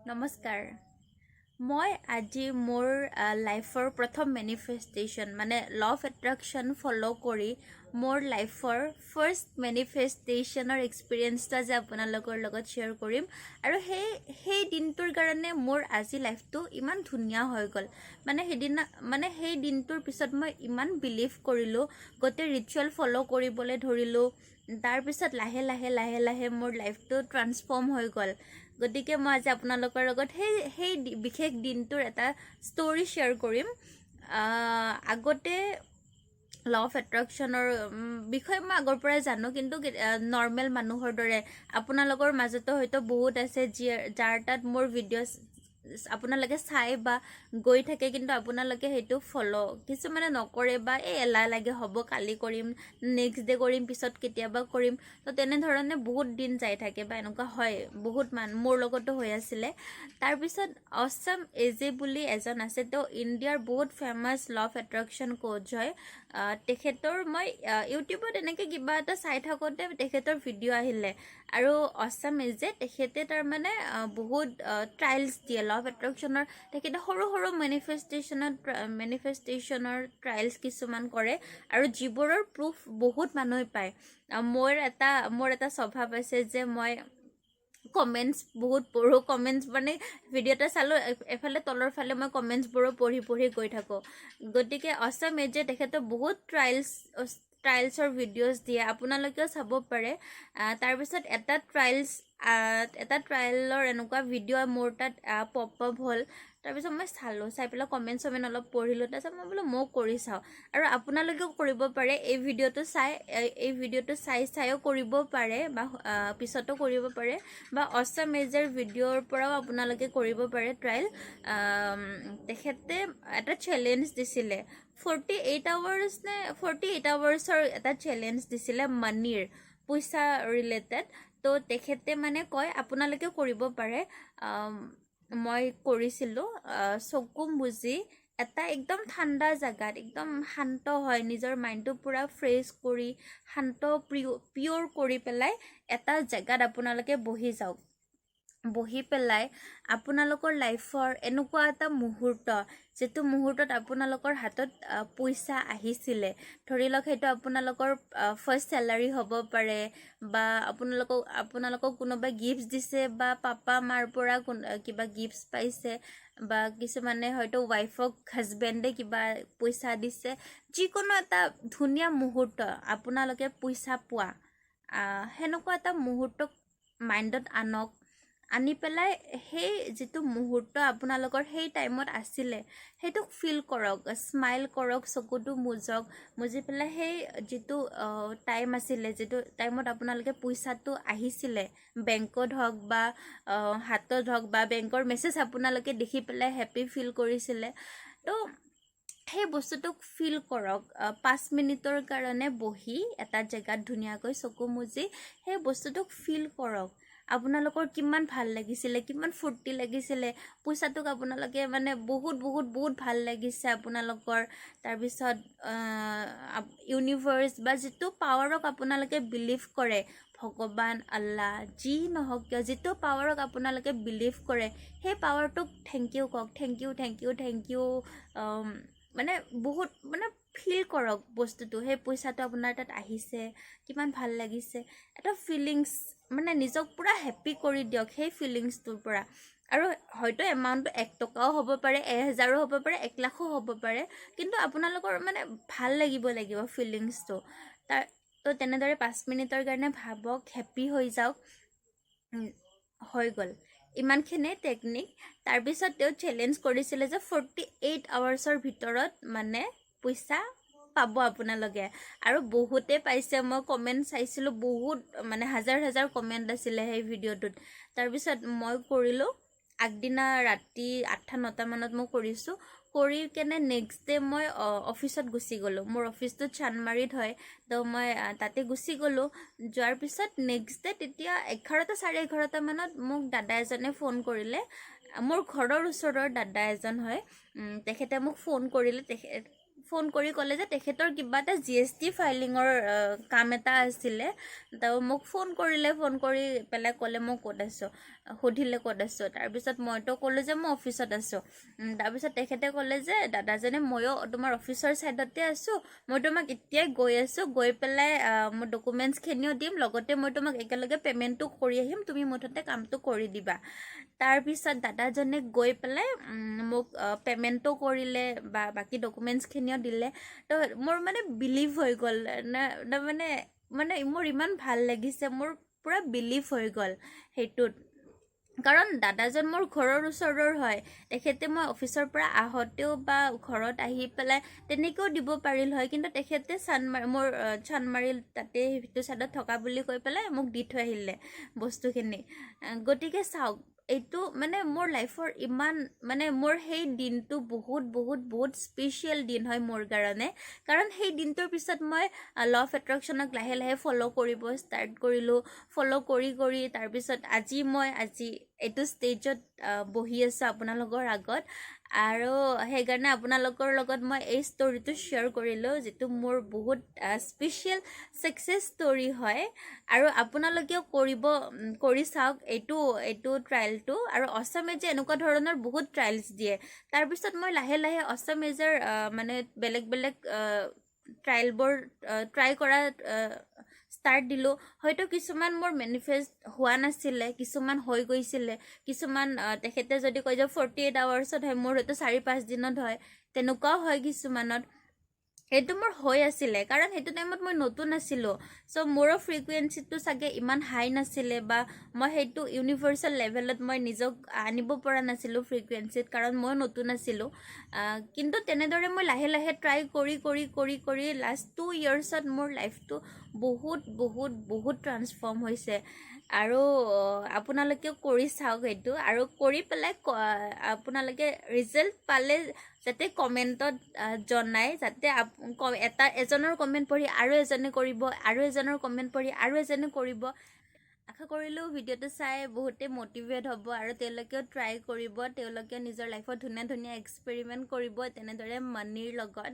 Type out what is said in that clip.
নমস্কাৰ মই আজি মোৰ লাইফৰ প্ৰথম মেনিফেষ্টেশ্যন মানে ল অফ এট্ৰাকশ্যন ফ'ল' কৰি মোৰ লাইফৰ ফাৰ্ষ্ট মেনিফেষ্টেশ্যনৰ এক্সপিৰিয়েঞ্চটো আজি আপোনালোকৰ লগত শ্বেয়াৰ কৰিম আৰু সেই দিনটোৰ কাৰণে মোৰ আজি লাইফটো ইমান ধুনীয়া হৈ গ'ল সেই দিনটোৰ পিছত মই ইমান বিলিভ কৰিলোঁ গোটেই ৰিচুৱেল ফ'ল' কৰিবলৈ ধৰিলোঁ তাৰপিছত লাহে লাহে মোৰ লাইফটো ট্ৰান্সফৰ্ম হৈ গ'ল গতিকে মই আজি আপোনালোকৰ লগত সেই বিশেষ দিনটোৰ এটা ষ্টৰি শ্বেয়াৰ কৰিম আগতে ল অফ এট্ৰাকশ্যনৰ বিষয়ে মই আগৰ পৰাই জানো কিন্তু নৰ্মেল মানুহৰ দৰে আপোনালোকৰ মাজতো হয়তো বহুত আছে যাৰ তাত মোৰ ভিডিঅ' আপোনালোকে চাই বা গৈ থাকে কিন্তু আপোনালোকে সেইটো ফ'ল' কিছুমানে নকৰে বা এলাহ লাগে হ'ব কালি কৰিম নেক্সট ডে কৰিম পিছত কেতিয়াবা কৰিম তো তেনেধৰণে বহুত দিন যাই থাকে বা এনেকুৱা হয় বহুত মোৰ লগতো হৈ আছিলে তাৰপিছত অছম এজে বুলি এজন আছে তেওঁ ইণ্ডিয়াৰ বহুত ফেমাছ ল অফ এট্ৰাকশ্যন কোচ হয় তেখেতৰ মই ইউটিউবত এনেকৈ কিবা এটা চাই থাকোঁতে তেখেতৰ ভিডিঅ' আহিলে আৰু অছম এজে তেখেতে তাৰমানে বহুত ট্ৰায়েলছ দিয়ে ল অফ এট্ৰাকশ্যনৰ তেখেতে সৰু মেনিফেষ্টেশ্যনৰ ট্ৰায়েলছ কিছুমান কৰে আৰু যিবোৰৰ প্ৰুফ বহুত মানুহে পায় মোৰ এটা স্বভাৱ আছে যে মই কমেণ্টছ বহুত পঢ়োঁ কমেণ্টছ মানে ভিডিঅ' এটা চালোঁ এফালে তলৰ ফালে মই কমেণ্টছবোৰো পঢ়ি গৈ থাকোঁ গতিকে অছম এজে তেখেতৰ বহুত ট্ৰায়েলছৰ ভিডিঅ'জ দিয়ে আপোনালোকেও চাব পাৰে তাৰপিছত এটা ট্ৰায়েলৰ এনেকুৱা ভিডিঅ' মোৰ তাত পপ আপ হ'ল তাৰপিছত মই চাই পেলাই কমেণ্ট অলপ পঢ়িলোঁ তাৰপিছত মই বোলো ময়ো কৰি চাওঁ আৰু আপোনালোকেও কৰিব পাৰে এই ভিডিঅ'টো চাইও কৰিব পাৰে বা পিছতো কৰিব পাৰে বা অছম এজৰ ভিডিঅ'ৰ পৰাও আপোনালোকে কৰিব পাৰে ট্ৰায়েল তেখেতে এটা চেলেঞ্জ দিছিলে 48 আৱাৰ্ছৰ এটা চেলেঞ্জ দিছিলে মানিৰ পইচা ৰিলেটেড তো তেখেতে মানে কয় আপোনালোকেও কৰিব পাৰে মই কৰিছিলোঁ চকু মুজি এটা একদম ঠাণ্ডা জেগাত একদম শান্ত হয় নিজৰ মাইণ্ডটো পূৰা ফ্ৰেছ কৰি শান্ত পিয়'ৰ কৰি পেলাই এটা জেগাত আপোনালোকে বহি পেলাই আপোনালোকৰ লাইফৰ এনেকুৱা এটা মুহূৰ্ত যিটো মুহূৰ্তত আপোনালোকৰ হাতত পইচা আহিছিলে ধৰি লওক সেইটো আপোনালোকৰ ফাৰ্ষ্ট চেলাৰী হ'ব পাৰে বা আপোনালোকক কোনোবাই গিফ্ট দিছে বা পাপা মাৰ পৰা কিবা গিফ্ট পাইছে বা কিছুমানে হয়তো ৱাইফক হাজবেণ্ডে কিবা পইচা দিছে যিকোনো এটা ধুনীয়া মুহূৰ্ত আপোনালোকে পইচা পোৱা সেনেকুৱা এটা মুহূৰ্তক মাইণ্ডত আনি পেলাই সেই যিটো মুহূৰ্ত আপোনালোকৰ সেই টাইমত আছিলে সেইটোক ফিল কৰক স্মাইল কৰক চকুটো মুজি পেলাই সেই যিটো টাইম আছিলে যিটো টাইমত আপোনালোকে পইচাটো আহিছিলে বেংকত হওক বা হাতত হওক বা বেংকৰ মেছেজ আপোনালোকে দেখি পেলাই হেপ্পী ফিল কৰিছিলে তো সেই বস্তুটোক ফিল কৰক 5 মিনিটৰ কাৰণে বহি এটা জেগাত ধুনীয়াকৈ চকু মুজি সেই বস্তুটোক ফিল কৰক আপোনালোকৰ কিমান ভাল লাগিছিলে কিমান ফূৰ্তি লাগিছিলে পইচাটোক আপোনালোকে মানে বহুত ভাল লাগিছে আপোনালোকৰ তাৰপিছত ইউনিভাৰ্ছ বা যিটো পাৱাৰক আপোনালোকে বিলিভ কৰে ভগৱান আল্লাহ যি নহওক কিয় যিটো পাৱাৰক আপোনালোকে বিলিভ কৰে সেই পাৱাৰটোক থেংক ইউ কওক থেংক ইউ মানে বহুত মানে ফিল কৰক বস্তুটো সেই পইচাটো আপোনাৰ তাত আহিছে কিমান ভাল লাগিছে এটা ফিলিংছ মানে নিজক পূৰা হেপ্পী কৰি দিয়ক সেই ফিলিংছটোৰ পৰা আৰু হয়তো এমাউণ্টটো 1 টকাও হ'ব পাৰে 1000ও হ'ব পাৰে 1 লাখো হ'ব পাৰে কিন্তু আপোনালোকৰ মানে ভাল লাগিব ফিলিংছটো তো তেনেদৰে 5 মিনিটৰ কাৰণে ভাবক হেপ্পী হৈ যাওক হৈ গ'ল ইমানখিনিয়ে টেকনিক তাৰপিছত তেওঁ চেলেঞ্জ কৰিছিলে যে 48 আৱাৰ্ছৰ ভিতৰত মানে পইচা পাব আপোনালোকে আৰু বহুতে পাইছে মই কমেণ্ট চাইছিলোঁ বহুত মানে হাজাৰ কমেণ্ট আছিলে সেই ভিডিঅ'টোত তাৰপিছত মই কৰিলোঁ আগদিনা ৰাতি 8-9 মানত মই কৰিছোঁ কৰি কেনে নেক্সট ডে মই অফিচত গুচি গ'লোঁ মোৰ অফিচটো চানমাৰীত হয় তো মই তাতে গুচি গ'লোঁ যোৱাৰ পিছত নেক্সট ডে তেতিয়া 11:30 মানত মোক দাদা এজনে ফোন কৰিলে মোৰ ঘৰৰ ওচৰৰ দাদা এজন হয় তেখেতে মোক ফোন কৰি ক'লে যে তেখেতৰ কিবা এটা GST ফাইলিঙৰ কাম এটা আছিলে তো মোক ফোন কৰি পেলাই ক'লে মই ক'ত আছোঁ সুধিলে ক'ত আছোঁ, তাৰপিছত মইতো ক'লোঁ যে মই অফিচত আছোঁ। তাৰপিছত তেখেতে ক'লে যে দাদাজনে ময়ো তোমাৰ অফিচৰ ছাইডতে আছোঁ, মই তোমাক এতিয়াই গৈ আছোঁ, গৈ পেলাই মোৰ ডকুমেণ্টছখিনিও দিম, লগতে মই তোমাক একেলগে পে'মেণ্টটো কৰি আহিম, তুমি মুঠতে কামটো কৰি দিবা। তাৰপিছত দাদাজনে গৈ পেলাই মোক পে'মেণ্টটো কৰিলে বা বাকী ডকুমেণ্টছখিনিও দিলে। তো মোৰ মানে বিলিভ হৈ গ'ল মানে মোৰ ইমান ভাল লাগিছে, মোৰ পূৰা বিলিভ হৈ গ'ল সেইটোত। কাৰণ দাদাজন মোৰ ঘৰৰ ওচৰৰ হয়, তেখেতে মই অফিচৰ পৰা আহোঁতেও বা ঘৰত আহি পেলাই তেনেকৈও দিব পাৰিল হয়, কিন্তু তেখেতে মোৰ চানমাৰি তাতে সেইটো ছাইডত থকা বুলি কৈ পেলাই মোক দি থৈ আহিলে বস্তুখিনি। গতিকে চাওক, এইটো মানে মোৰ লাইফৰ ইমান মানে মোৰ সেই দিনটো বহুত বহুত বহুত স্পেচিয়েল দিন হয় মোৰ কাৰণে। কাৰণ সেই দিনটোৰ পিছত মই ল অফ এট্ৰেকশ্যনক লাহে লাহে ফ'ল' কৰিব ষ্টাৰ্ট কৰিলোঁ। ফ'ল' কৰি কৰি তাৰপিছত আজি এইটো ষ্টেজত বহি আছোঁ আপোনালোকৰ আগত। আৰু সেইকাৰণে আপোনালোকৰ লগত মই এই ষ্টৰিটো শ্বেয়াৰ কৰিলোঁ, যিটো মোৰ বহুত স্পেচিয়েল ছাকচেছ ষ্টৰি হয়। আৰু আপোনালোকেও কৰি চাওক এইটো ট্ৰায়েলটো। আৰু অছম এজে এনেকুৱা ধৰণৰ বহুত ট্ৰায়েলছ দিয়ে। তাৰপিছত মই লাহে লাহে অছম এজৰ মানে বেলেগ বেলেগ ট্ৰায়েলবোৰ ট্ৰাই কৰা ষ্টাৰ্ট দিলোঁ। হয়তো কিছুমান মোৰ মেনিফেষ্ট হোৱা নাছিলে, কিছুমান হৈ গৈছিলে, কিছুমান তেখেতে যদি কয় যে 48 আৱাৰ্ছত হয়, মোৰ হয়তো 4-5 দিনত হয়, তেনেকুৱাও হয় কিছুমানত। সেইটো মোৰ হৈ আছিলে, কাৰণ সেইটো টাইমত মই নতুন আছিলোঁ। চ' মোৰো ফ্ৰিকুৱেঞ্চিটো চাগে ইমান হাই নাছিলে, বা মই সেইটো ইউনিভাৰ্চেল লেভেলত মই নিজক আনিব পৰা নাছিলোঁ ফ্ৰিকুৱেঞ্চিত, কাৰণ মই নতুন আছিলোঁ। কিন্তু তেনেদৰে মই লাহে লাহে ট্ৰাই কৰি কৰি কৰি কৰি লাষ্ট 2 yearsত মোৰ লাইফটো বহুত বহুত বহুত ট্ৰান্সফৰ্ম হৈছে। আৰু আপোনালোকেও কৰি চাওক সেইটো, আৰু কৰি পেলাই আপোনালোকে ৰিজাল্ট পালে যাতে কমেণ্টত জনায়, যাতে এজনৰ কমেণ্ট পঢ়ি আৰু এজনে কৰিব, আৰু এজনৰ কমেণ্ট পঢ়ি আৰু এজনে কৰিব। আশা কৰিলোঁ ভিডিঅ'টো চাই বহুতে মটিভেট হ'ব, আৰু তেওঁলোকেও ট্ৰাই কৰিব, তেওঁলোকেও নিজৰ লাইফত ধুনীয়া ধুনীয়া এক্সপেৰিমেণ্ট কৰিব তেনেদৰে মানিৰ লগত।